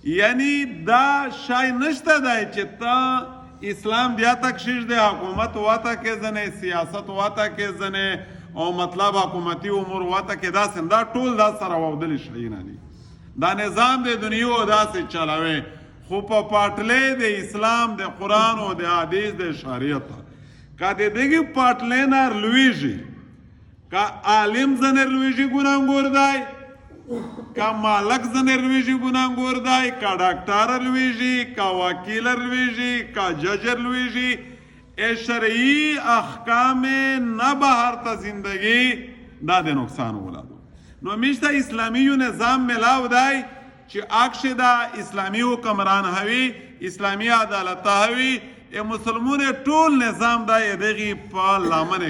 یعنی دا شای نشته دی چې ته اسلام بیا تکشیش دی، حکومت واته کې ځنې، سیاست واته کې ځنې، او مطلب حکومتي امور واته کې داسې، دا ټول دا سره واودلي شیونه دي. دا نظام د دنیا داسې چلوي، خو په پاټلۍ د اسلام د قرآن او د حدیث د شریعت که د دغې پاټلۍ نه لویږي، که عالم ځنې لویږي ګناهګور دی، که مالک ځنې لویږي ګناهګور دی، که ډاکټر لویږي، که وکیل لویږي، که جج لویږي، شرعی احکام نه بهر ته زندگی دا د نقصان ولادو. نو میشته اسلامی نظام ملاو دی چې اکش دا اسلامی حکمران هوی، اسلامی عدالت هوی، مسلمون ټول نظام دا دغی په لامن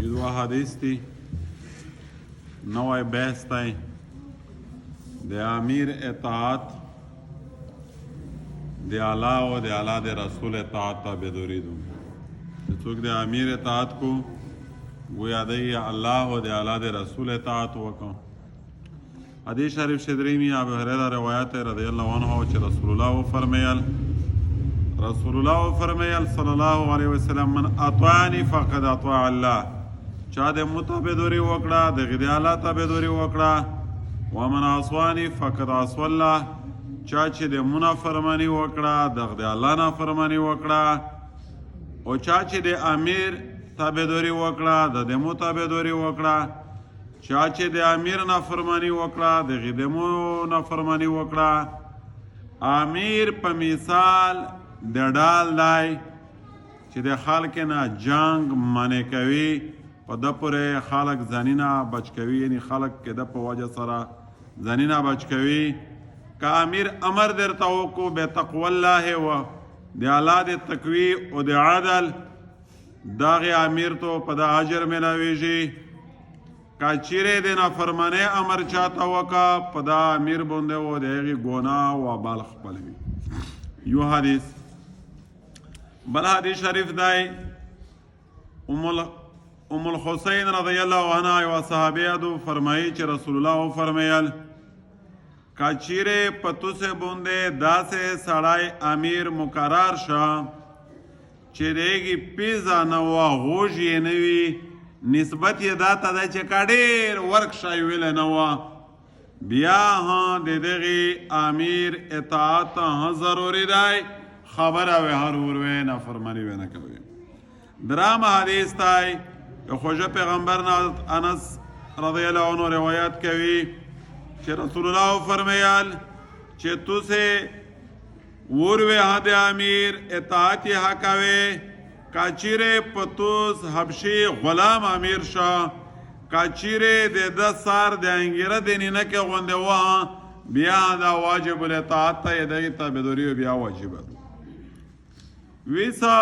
یو حدیث دی نوی بحث دی د امیر اطاعت د الله او د الله د رسول اطاعت تابعداري دو. څوک د امیر اطاعت کو گویا دی الله و د الله د رسول اطاعت وکړو. حدیث شریف شدریمی ابو هریره روایت رضی الله عنه چې رسول الله فرمیل صلی الله علیه وسلم من اطاعنی فقد اطاع الله، چا د متابعداري وکړه د د الله تابعداري وکړه، ومن عصوانی فقد عصى الله، چا چې د منافرمانی وکړه د الله نافرمانی وکړه، او چا چې د امیر تابعداري وکړه د دمو تابعداري وکړه، چا چې د امیر نافرمانی وکړه د دمو نافرمانی وکړه. امیر په مثال د ډال دی چې د خلک نه جنگ منع کوي، په ده پورې خلک ځانونه بچ کوي، یعنی خلک کې د په وجه سره ځانونه بچ کوي. که امیر امر درته وکړو بتقوی الله و د الله د تقوی او د عدل، داغه امیر تو په د اجر ملاویږي. که چیرې د نافرمانی امر چاته وکړه په دا امیر باندې و د هغې ګناه و وبال خپلوي. یو حدیث. بل حدیث شریف دی ام الحسین رضی الله عنها یوه صحابیه دو فرمایي چې رسول الله فرمیل که چیرې په توسې باندې داسې سړی امیر مقرر شه چې د هغې پیزه نه وه، غوږ یې نه وي، نسبت یې دا ته دی چې کا ډېر ورک شی ویلی نه وه، بیا هم د دغې امیر اطاعت هم ضروري دی، خبره وی هر وروی نافرمانی وی نه کوي. درام حدیث دی خوږه پیغمبر نه انس رضی الله عنه روایت کوي چې رسول الله فرمیل چې تاسې وروی ها د امیر اطاعت یې ها کوي. که چیرې په توس حبشي غلام امیر شه، که چیرې د ده سر د انګیره د نینکې غوندې وه، بیا دا واجب الاطاعت ته یې دغې تابعداري بیا واجبه ده. ویسه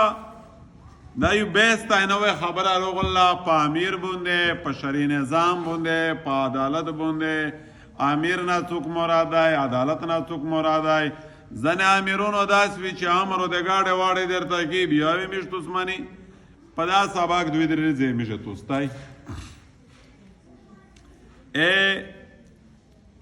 دا یو بحث ته نوې خبره راغله په امیر باندې، په شرعي نظام باندې، په عدالت باندې. امیر نه څوک مراد دی، عدالت نه څوک مراد دی. ځنې امیرونو داسې وي چې امر د ګاډې واړې درته کوي، بیا وي میش توسمني په دا سبق دوی درې ځای میشه توستی.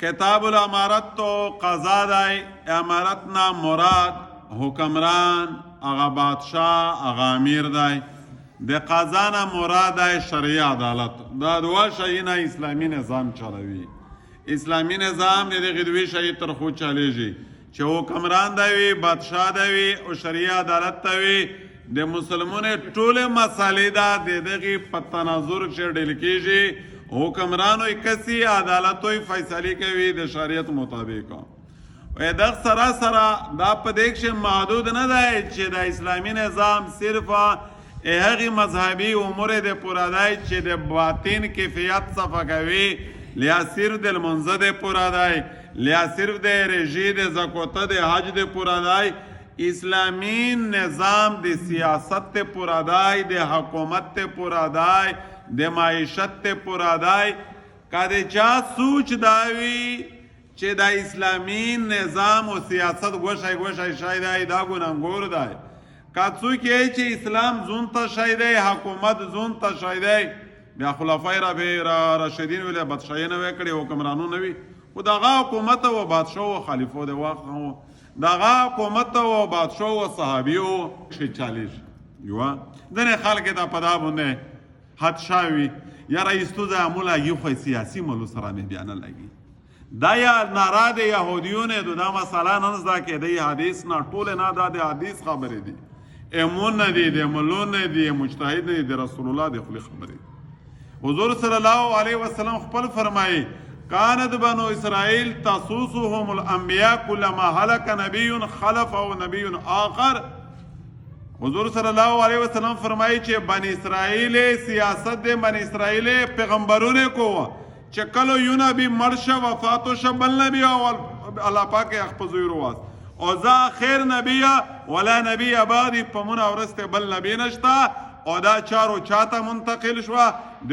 کتاب الامارت تو قضا دی. امارت نه مراد حکمران، هغه بادشاه، هغه امیر دی. د قضا نه مراد دی شرعي عدالت. دا دوه شیونه اسلامي نظام چلوي. اسلامي نظام د دغې دوې شی تر خو چلیږي چې حکمران دی وي، بادشاه دی وي، او شرعي عدالت ته وي. د مسلمانو ټولې مسالې دا د دغې په تناظر کښې ډیل کېږي. حکمرانو کسي عدالتوی فیصلې کوي د شریعت مطابق. دغه سره سره دا په دې کښې محدود نه دی چې د اسلامي نظام صرف هغې مذهبي امور د پوره دی چې د باطن کیفیت صفه کوي، لیا صرف د لمونځه د پوره دی، لیا صرف د رژې د زکوته د حج د پوره دی. اسلامي نظام د سیاست ته پوره دی، د حکومت ته پوره دی، د معیشت ته پوره دی. که د چا سوچ دا وي چې د اسلامي نظام او سیاست ګوشی ګوشی شی دی، دا ګناهګور دی. که څوک یې چې اسلام زون ته شی دی، حکومت زون ته شی دی، بیا خلفای راشدین ویلې بدشایي نه وی کړې، حکمرانو نه وي، خو دغه حکومت او بادشاه او خلیفه د وخت دغه حکومت او بادشاه او صحابیو شي چالیش یو دنه خلک دا پدا باندې حد شاوی یا رئیستو دا مولا یو خو سیاسی ملو سره مې بیان لګي دا یا نارا د يهوديونه دا مسله نه زده کې د حدیث نه ټول نه د حدیث خبرې دي امون نه دي د ملون نه دي مجتهد نه دي رسول الله د خپل خبرې حضور صلی الله علیه وسلم خپل فرمایي كانت بنو اسرائيل تصوصهم الانبياء كلما هلك نبي خلف او نبي اخر حضور صلی الله علیه وسلم فرمایي چې بنی اسرائیل سیاست د بنی اسرائیل پیغمبرونه کو چې کله یو نبی مرشه وفاتو شه بل نبی او الله پاک اخپزوی رواز او ذا خیر نبی ولا نبی بعد پمون اورسته بل نبی نشتا او دا چارو چاته منتقل شو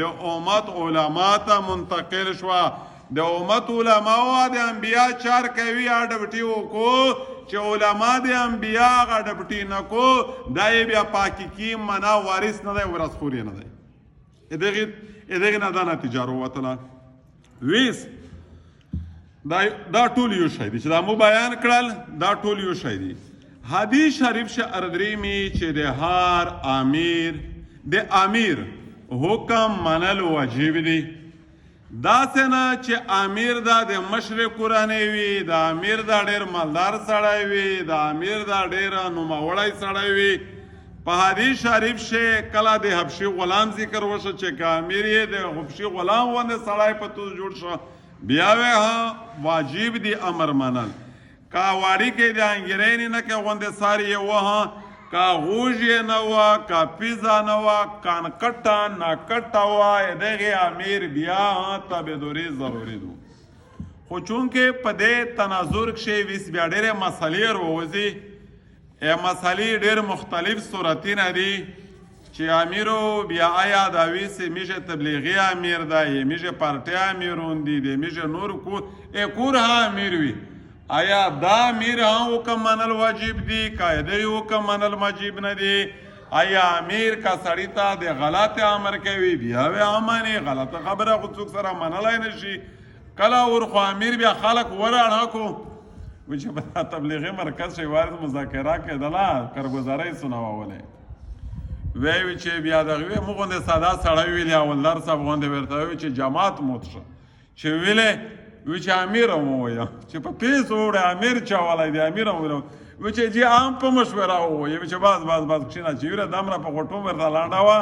د امت علما ته منتقل شو د امت علما او د انبیا چار کوي اډبټي وکړو چې علما د انبیا اډبټي نه کو دای بیا پاکی کی منا وارث نه دی ورس خوري نه دی دغه نه دا نتیجه وروتله ویس دا ټول یو شی دی چې دا مو بیان کړل دا ټول یو شی دی حدیث شریف شه اردریمی چې د هر امیر حکم منل واجب دی دا څنګه چې امیر دا د مشر قرآنی وي د امیر دا ډیر مالدار سړی وي د امیر دا ډیر نوموړی سړی وي په حدیث شریف شه کله د حبشي غلام ذکر وشه چې امیر یې د حبشي غلام باندې سړی په تو جوړ شه بیا وه واجب دی امر منل کا واړی کې د انګرینی نه کې غوندې ساری یې وه کا غوژ یې نه وه کا پیزا نه وه کانکټه ناکټه وه دغې امیر بیا تابعداري ضروري دو خو چونکې په دې تناظر کښې ویس بیا ډېرې مسلې راوځي مسلې ډېر مختلف صورتونه دي چې امیرو بیا آیا دا ویسې میشه تبلیغي امیر ده یې میشه پارټي امیرون دي د میشه نور کور ها امیر وي آیا دا امیر ها حکم منل واجب دی قاعده حکم منل واجب نه دی آیا امیر کا سړی ته د غلط امر کوي بیا وی امانه غلط خبره خو څوک سره منلای نشي کله ورخو امیر بیا خلق وراړه کو و چې په تبلیغي مرکز شي وارد مذاکره کېدله کارګزارۍ سناوله وی چې بیا دغه موږ غوندې ساده سړی ویلی اولدار صاحب غوندې ورته وی چې جماعت موت شه چې ویلې وی چې امیر هم ووایه چې په پیسو وړی امیر چاولی دی امیر هم ویل وی چې جی عام په مشوره ووایه وی چې بس کښېنه چې یوره دمره په غوټو ورته لانډه وه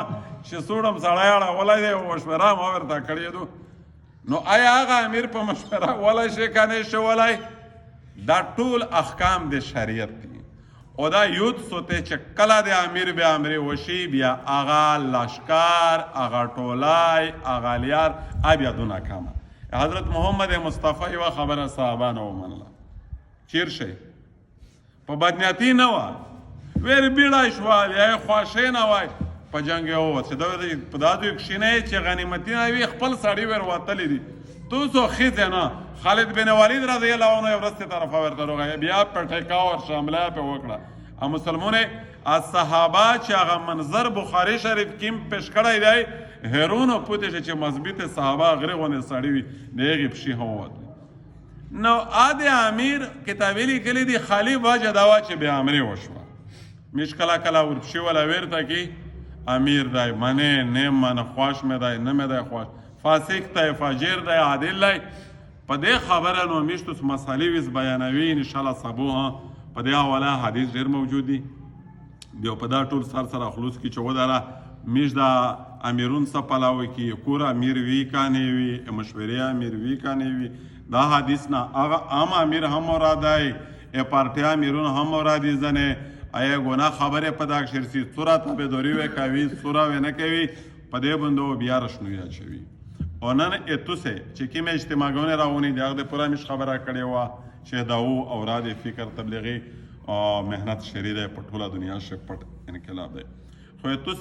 چې سوړم سړی اړولی دی مشوره ما ورته کړې دو نو آیا هغه امیر په مشوره ولی شي که نه شي ولی دا ټول احکام د شریعت دي او دا یود سوته چې کله د امیر به امر وشي بیا هغه لشکر هغه ټولای هغه لیار بیا دو ناکامه حضرت محمد مصطفی یوه خبره صحابانو ومنله چیر شئ په بدنیتي نه وه ویر بیړه شوه یا یې خواشۍ نه وای په جنګ یې ووت چې دا په دا دوی کښېنئ چې غنیمتي نه وي خپل سړي ور وتلی دي توسو ښځې نه خالد بن ولید رضی الله عنه یو ورځ طرفه ورته راغی بیا په ټیکا ورشه حمله پې وکړه او مسلمونه از صحابه چې هغه منظر بخاري شریف کې پیش کړی دی هرون او پوتې چې مضبوط صحابه غره غونې سړی وي د هغې پښې هم ووتلی نو د امیر کتابې لیکلي دي خالي وجه دا وه چې بې امري وشوه میش کله کله ورپښې وله ویرته کې امیر دی منې نه منه خوښ مې دی نه مې دی خوښ فاسق دی فاجر دی عادل دی په دې خبره نو میشتو مسالې ویس بیانوي انشاءالله سبو په دې حواله حدیث ډېر موجود دي بیا په دا ټول سره خلوص کې چې وداره میش دا امیرون څه پلاوی کې کور امیر وی کانې وي مشورې امیر وی کانې وي دا حدیث نه هغه عام امیر هم مراد دی پارټي امیرون هم مراد دي ځنې آیا ګناه خبرې په دا شرسي څوره تابعداري وی کوي څوره وی نه کوي په دې باندې بیا رشنوي اچوي او نن اتوسه چې کومې اجتماعونه راونی د هغه پوره مش خبره کړې وه چې دا اوراد فکر تبلیغي او مهنت شریعه په ټوله دنیا کې پټ انقلاب دی خو اتوسه